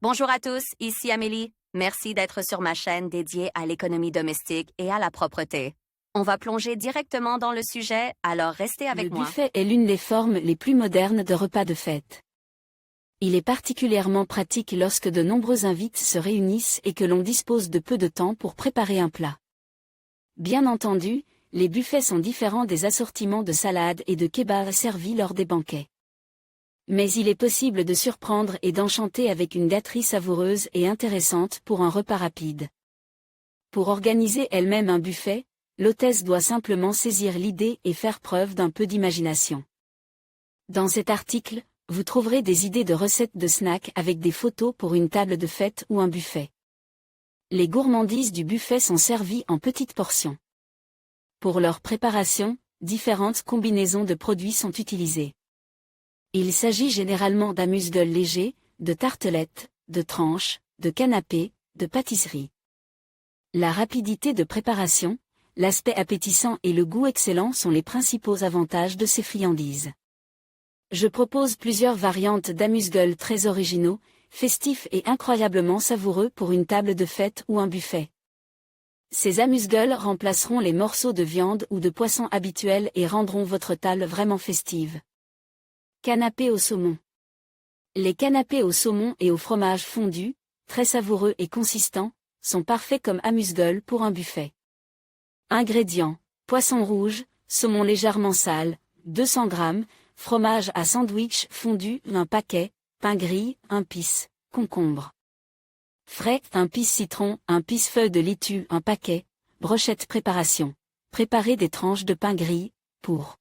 Bonjour à tous, ici Amélie. Merci d'être sur ma chaîne dédiée à l'économie domestique et à la propreté. On va plonger directement dans le sujet, alors restez Le avec moi. buffet est l'une des formes les plus modernes de repas de fête. Il est particulièrement pratique lorsque de nombreux invités se réunissent et que l'on dispose de peu de temps pour préparer un plat. Bien entendu, les buffets sont différents des assortiments de salades et de kebabs servis lors des banquets. Mais il est possible de surprendre et d'enchanter avec une gâterie savoureuse et intéressante pour un repas rapide. Pour organiser elle-même un buffet, l'hôtesse doit simplement saisir l'idée et faire preuve d'un peu d'imagination. Dans cet article, vous trouverez des idées de recettes de snacks avec des photos pour une table de fête ou un buffet. Les gourmandises du buffet sont servies en petites portions. Pour leur préparation, différentes combinaisons de produits sont utilisées. Il s'agit généralement d'amuse-gueules légers, de tartelettes, de tranches, de canapés, de pâtisseries. La rapidité de préparation, l'aspect appétissant et le goût excellent sont les principaux avantages de ces friandises. Je propose plusieurs variantes d'amuse-gueules très originaux, festifs et incroyablement savoureux pour une table de fête ou un buffet. Ces amuse-gueules remplaceront les morceaux de viande ou de poisson habituels et rendront votre table vraiment festive. Canapé au saumon. Les canapés au saumon et au fromage fondu, très savoureux et consistants, sont parfaits comme amuse-gueules pour un buffet. Ingrédients: poisson rouge, saumon légèrement sale, 200 g, fromage à sandwich fondu, un paquet, pain gris, un pisse, concombre. Frais, un pisse citron, un pisse feuille de laitue, un paquet, brochette préparation. Préparez des tranches de pain gris, pour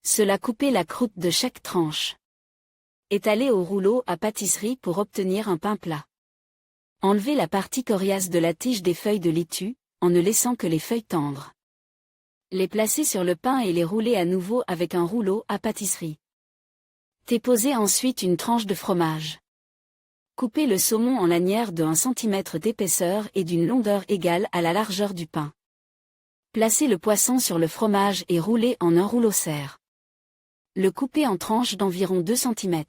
cela coupez la croûte de chaque tranche. Étalez au rouleau à pâtisserie pour obtenir un pain plat. Enlevez la partie coriace de la tige des feuilles de laitue, en ne laissant que les feuilles tendres. Les placer sur le pain et les rouler à nouveau avec un rouleau à pâtisserie. Déposez ensuite une tranche de fromage. Coupez le saumon en lanières de 1 cm d'épaisseur et d'une longueur égale à la largeur du pain. Placez le poisson sur le fromage et roulez en un rouleau serre. Le coupez en tranches d'environ 2 cm.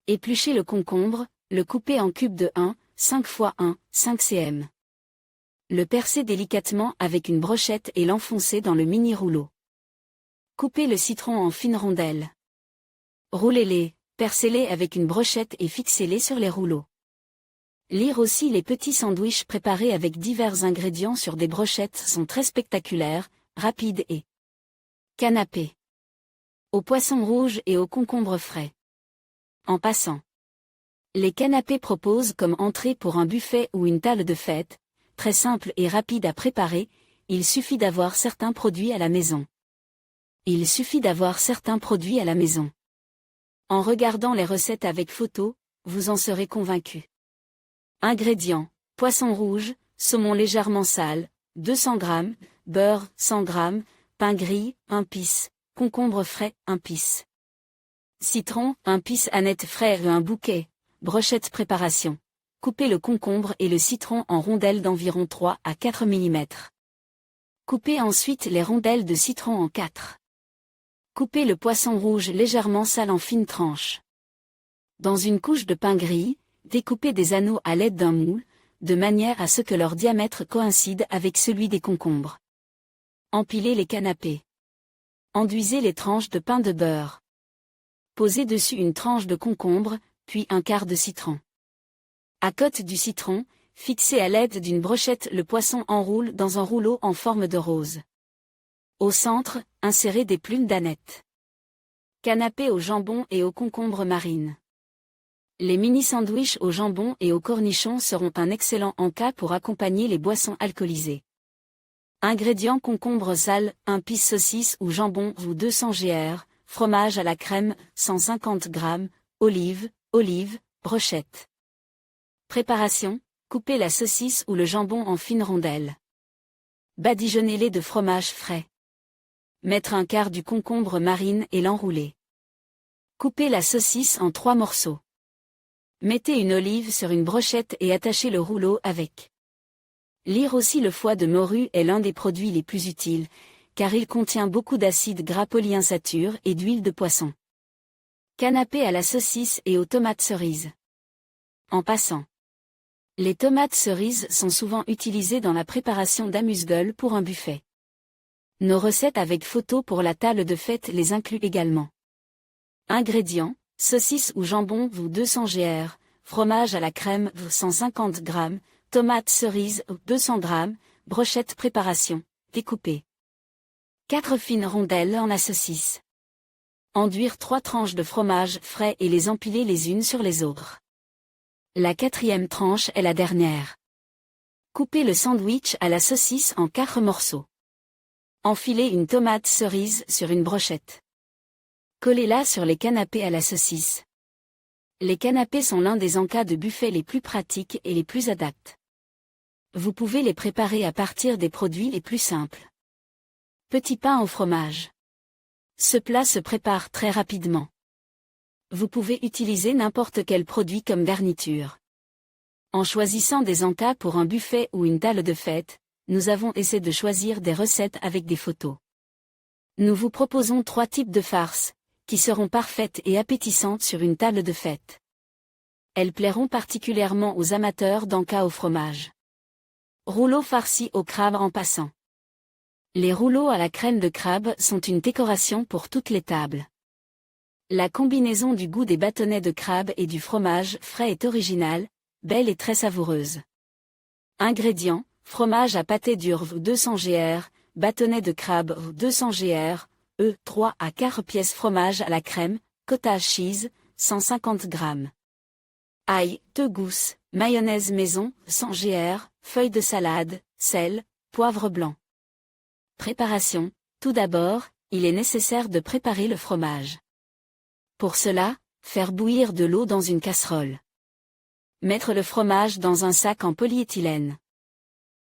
Épluchez le concombre, le coupez en cubes de 1,5 x 1,5 cm. Le percez délicatement avec une brochette et l'enfoncez dans le mini-rouleau. Coupez le citron en fines rondelles. Roulez-les, percez-les avec une brochette et fixez-les sur les rouleaux. Lire aussi les petits sandwichs préparés avec divers ingrédients sur des brochettes sont très spectaculaires, rapides et canapés. Au poisson rouge et au concombre frais. En passant. Les canapés proposent comme entrée pour un buffet ou une table de fête, très simple et rapide à préparer, il suffit d'avoir certains produits à la maison. En regardant les recettes avec photos, vous en serez convaincu. Ingrédients: poisson rouge, saumon légèrement sale, 200 g, beurre, 100 g, pain gris, 1 pisse, concombre frais, 1 pisse. Citron, 1 pisse aneth frais et un bouquet, brochette préparation. Coupez le concombre et le citron en rondelles d'environ 3 à 4 mm. Coupez ensuite les rondelles de citron en 4. Coupez le poisson rouge légèrement sale en fines tranches. Dans une couche de pain gris, découpez des anneaux à l'aide d'un moule, de manière à ce que leur diamètre coïncide avec celui des concombres. Empilez les canapés. Enduisez les tranches de pain de beurre. Posez dessus une tranche de concombre, puis un quart de citron. À côté du citron, fixez à l'aide d'une brochette le poisson enroule dans un rouleau en forme de rose. Au centre, insérez des plumes d'aneth. Canapé au jambon et au concombre marine. Les mini-sandwichs au jambon et au cornichon seront un excellent encas pour accompagner les boissons alcoolisées. Ingrédients: concombre sale, 1 pisse saucisse ou jambon ou 200 gr, fromage à la crème, 150 g, olives, brochette. Préparation: coupez la saucisse ou le jambon en fines rondelles. Badigeonnez-les de fromage frais. Mettre un quart du concombre marine et l'enrouler. Coupez la saucisse en 3 morceaux. Mettez une olive sur une brochette et attachez le rouleau avec. Lire aussi le foie de morue est l'un des produits les plus utiles, car il contient beaucoup d'acides gras polyinsaturés et d'huile de poisson. Canapé à la saucisse et aux tomates cerises. en passant. Les tomates cerises sont souvent utilisées dans la préparation d'amuse-gueule pour un buffet. Nos recettes avec photos pour la table de fête les incluent également. Ingrédients: saucisse ou jambon ou 200 gr, fromage à la crème 150 g, tomates cerises 200 g, brochette préparation, découpée. 4 fines rondelles en la saucisse. Enduire 3 tranches de fromage frais et les empiler les unes sur les autres. La 4e tranche est la dernière. Coupez le sandwich à la saucisse en 4 morceaux. Enfilez une tomate cerise sur une brochette. Collez-la sur les canapés à la saucisse. Les canapés sont l'un des encas de buffet les plus pratiques et les plus adaptés. Vous pouvez les préparer à partir des produits les plus simples. Petit pain au fromage. Ce plat se prépare très rapidement. Vous pouvez utiliser n'importe quel produit comme garniture. En choisissant des encas pour un buffet ou une table de fête, nous avons essayé de choisir des recettes avec des photos. Nous vous proposons 3 types de farces, qui seront parfaites et appétissantes sur une table de fête. Elles plairont particulièrement aux amateurs d'encas au fromage. Rouleaux farcis au crabe en passant. Les rouleaux à la crème de crabe sont une décoration pour toutes les tables. La combinaison du goût des bâtonnets de crabe et du fromage frais est originale, belle et très savoureuse. Ingrédients: fromage à pâté dur 200 gr, bâtonnets de crabe 200 gr, 3 à 4 pièces fromage à la crème, cottage cheese, 150 g. Ail, 2 gousses, mayonnaise maison, 100 gr, feuilles de salade, sel, poivre blanc. Préparation: tout d'abord, il est nécessaire de préparer le fromage. Pour cela, faire bouillir de l'eau dans une casserole. Mettre le fromage dans un sac en polyéthylène.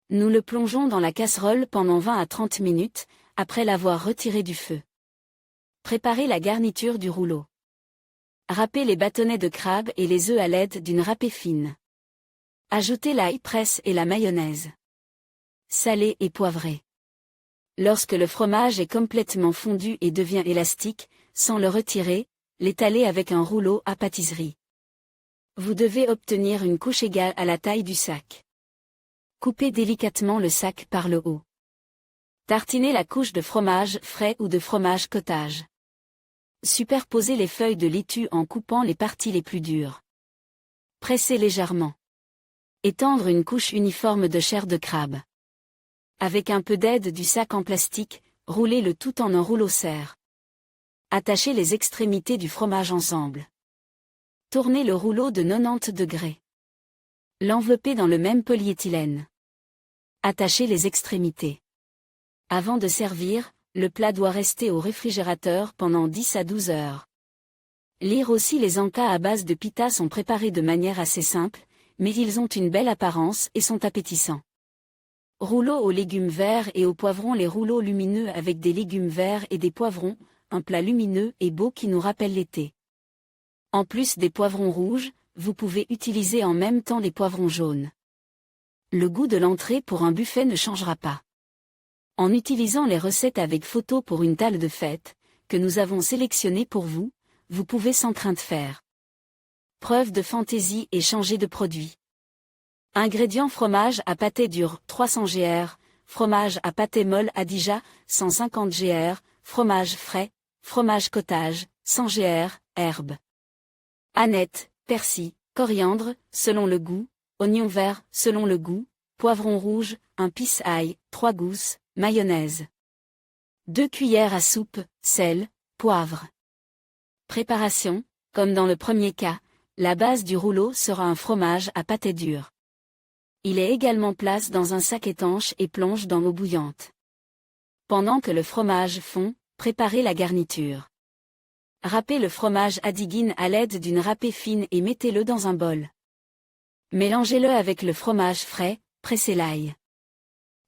Nous le plongeons dans la casserole pendant 20 à 30 minutes, après l'avoir retiré du feu. Préparez la garniture du rouleau. Râpez les bâtonnets de crabe et les œufs à l'aide d'une râpée fine. Ajoutez l'ail presse et la mayonnaise. Salez et poivrez. Lorsque le fromage est complètement fondu et devient élastique, sans le retirer, l'étaler avec un rouleau à pâtisserie. Vous devez obtenir une couche égale à la taille du sac. Coupez délicatement le sac par le haut. Tartinez la couche de fromage frais ou de fromage cottage. Superposez les feuilles de laitue en coupant les parties les plus dures. Pressez légèrement. Étendre une couche uniforme de chair de crabe. Avec un peu d'aide du sac en plastique, roulez le tout en un rouleau serre. Attachez les extrémités du fromage ensemble. Tournez le rouleau de 90 degrés. L'enveloppez dans le même polyéthylène. Attachez les extrémités. Avant de servir, le plat doit rester au réfrigérateur pendant 10 à 12 heures. Lire aussi: les encas à base de pita sont préparés de manière assez simple, mais ils ont une belle apparence et sont appétissants. Rouleaux aux légumes verts et aux poivrons. Les rouleaux lumineux avec des légumes verts et des poivrons, un plat lumineux et beau qui nous rappelle l'été. En plus des poivrons rouges, vous pouvez utiliser en même temps les poivrons jaunes. Le goût de l'entrée pour un buffet ne changera pas. En utilisant les recettes avec photos pour une table de fête, que nous avons sélectionnées pour vous, vous pouvez sans crainte faire preuve de fantaisie et changer de produit. Ingrédients: fromage à pâté dur 300 gr, fromage à pâté molle Adija 150 gr, fromage frais, fromage cottage 100 gr, herbes. Aneth, persil, coriandre, selon le goût, oignon vert, selon le goût, poivron rouge, un pisse-ail, 3 gousses, mayonnaise. 2 cuillères à soupe, sel, poivre. Préparation: comme dans le premier cas, la base du rouleau sera un fromage à pâté dur. Il est également placé dans un sac étanche et plonge dans l'eau bouillante. Pendant que le fromage fond, préparez la garniture. Râpez le fromage adigine à l'aide d'une râpée fine et mettez-le dans un bol. Mélangez-le avec le fromage frais, pressez l'ail.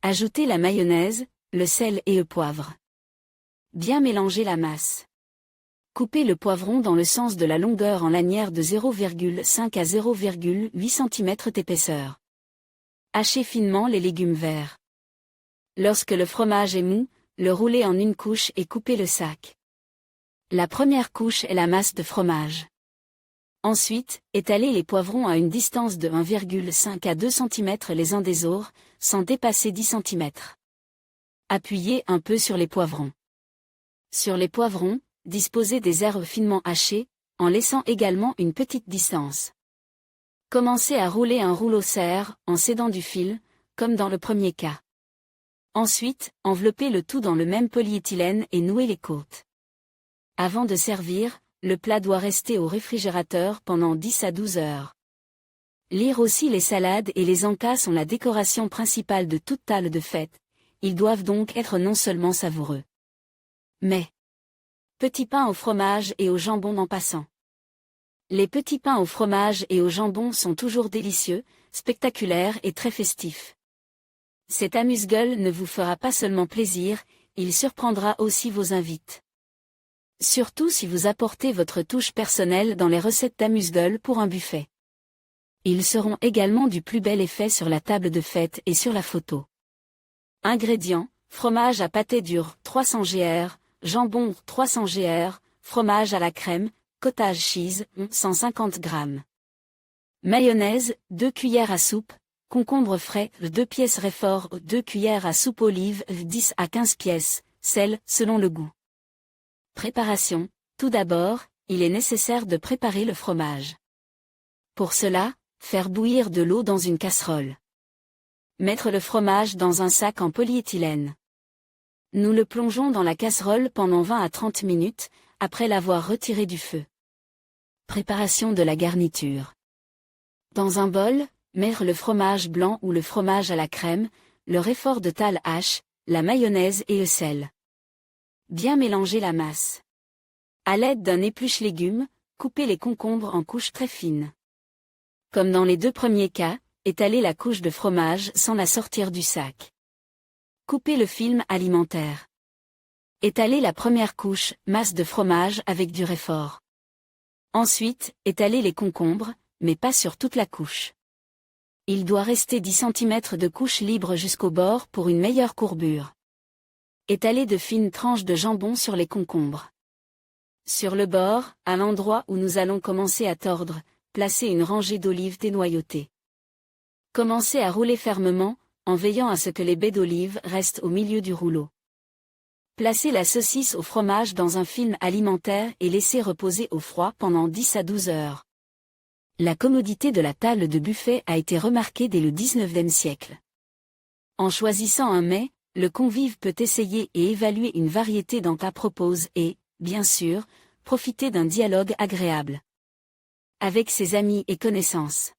Ajoutez la mayonnaise, le sel et le poivre. Bien mélanger la masse. Coupez le poivron dans le sens de la longueur en lanières de 0,5 à 0,8 cm d'épaisseur. Hachez finement les légumes verts. Lorsque le fromage est mou, le roulez en une couche et coupez le sac. La première couche est la masse de fromage. Ensuite, étalez les poivrons à une distance de 1,5 à 2 cm les uns des autres, sans dépasser 10 cm. Appuyez un peu sur les poivrons. Sur les poivrons, disposez des herbes finement hachées, en laissant également une petite distance. Commencez à rouler un rouleau serre, en cédant du fil, comme dans le premier cas. Ensuite, enveloppez le tout dans le même polyéthylène et nouez les côtes. Avant de servir, le plat doit rester au réfrigérateur pendant 10 à 12 heures. Lire aussi les salades et les encas sont la décoration principale de toute table de fête, ils doivent donc être non seulement savoureux, mais petits pains au fromage et au jambon en passant. Les petits pains au fromage et au jambon sont toujours délicieux, spectaculaires et très festifs. Cet amuse-gueule ne vous fera pas seulement plaisir, il surprendra aussi vos invités. Surtout si vous apportez votre touche personnelle dans les recettes d'amuse-gueule pour un buffet. Ils seront également du plus bel effet sur la table de fête et sur la photo. Ingrédients, fromage à pâté dur 300 gr, jambon 300 gr, fromage à la crème, cottage cheese 150 g. Mayonnaise, 2 cuillères à soupe, concombre frais 2 pièces Réfort 2 cuillères à soupe olive 10 à 15 pièces, sel selon le goût. Préparation. Tout d'abord, il est nécessaire de préparer le fromage. Pour cela, faire bouillir de l'eau dans une casserole. Mettre le fromage dans un sac en polyéthylène. Nous le plongeons dans la casserole pendant 20 à 30 minutes, après l'avoir retiré du feu. Préparation de la garniture. Dans un bol, mettre le fromage blanc ou le fromage à la crème, le Réfort de Tal H, la mayonnaise et le sel. Bien mélanger la masse. À l'aide d'un épluche-légumes, coupez les concombres en couches très fines. Comme dans les deux premiers cas, étalez la couche de fromage sans la sortir du sac. Coupez le film alimentaire. Étalez la première couche, masse de fromage avec du Réfort. Ensuite, étalez les concombres, mais pas sur toute la couche. Il doit rester 10 cm de couche libre jusqu'au bord pour une meilleure courbure. Étalez de fines tranches de jambon sur les concombres. Sur le bord, à l'endroit où nous allons commencer à tordre, placez une rangée d'olives dénoyautées. Commencez à rouler fermement, en veillant à ce que les baies d'olive restent au milieu du rouleau. Placez la saucisse au fromage dans un film alimentaire et laissez reposer au froid pendant 10 à 12 heures. La commodité de la table de buffet a été remarquée dès le XIXe siècle. En choisissant un mets, le convive peut essayer et évaluer une variété d'encas propose et, bien sûr, profiter d'un dialogue agréable avec ses amis et connaissances.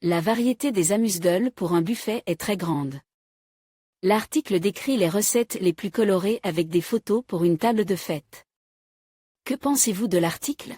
La variété des amuse-gueules pour un buffet est très grande. L'article décrit les recettes les plus colorées avec des photos pour une table de fête. Que pensez-vous de l'article ?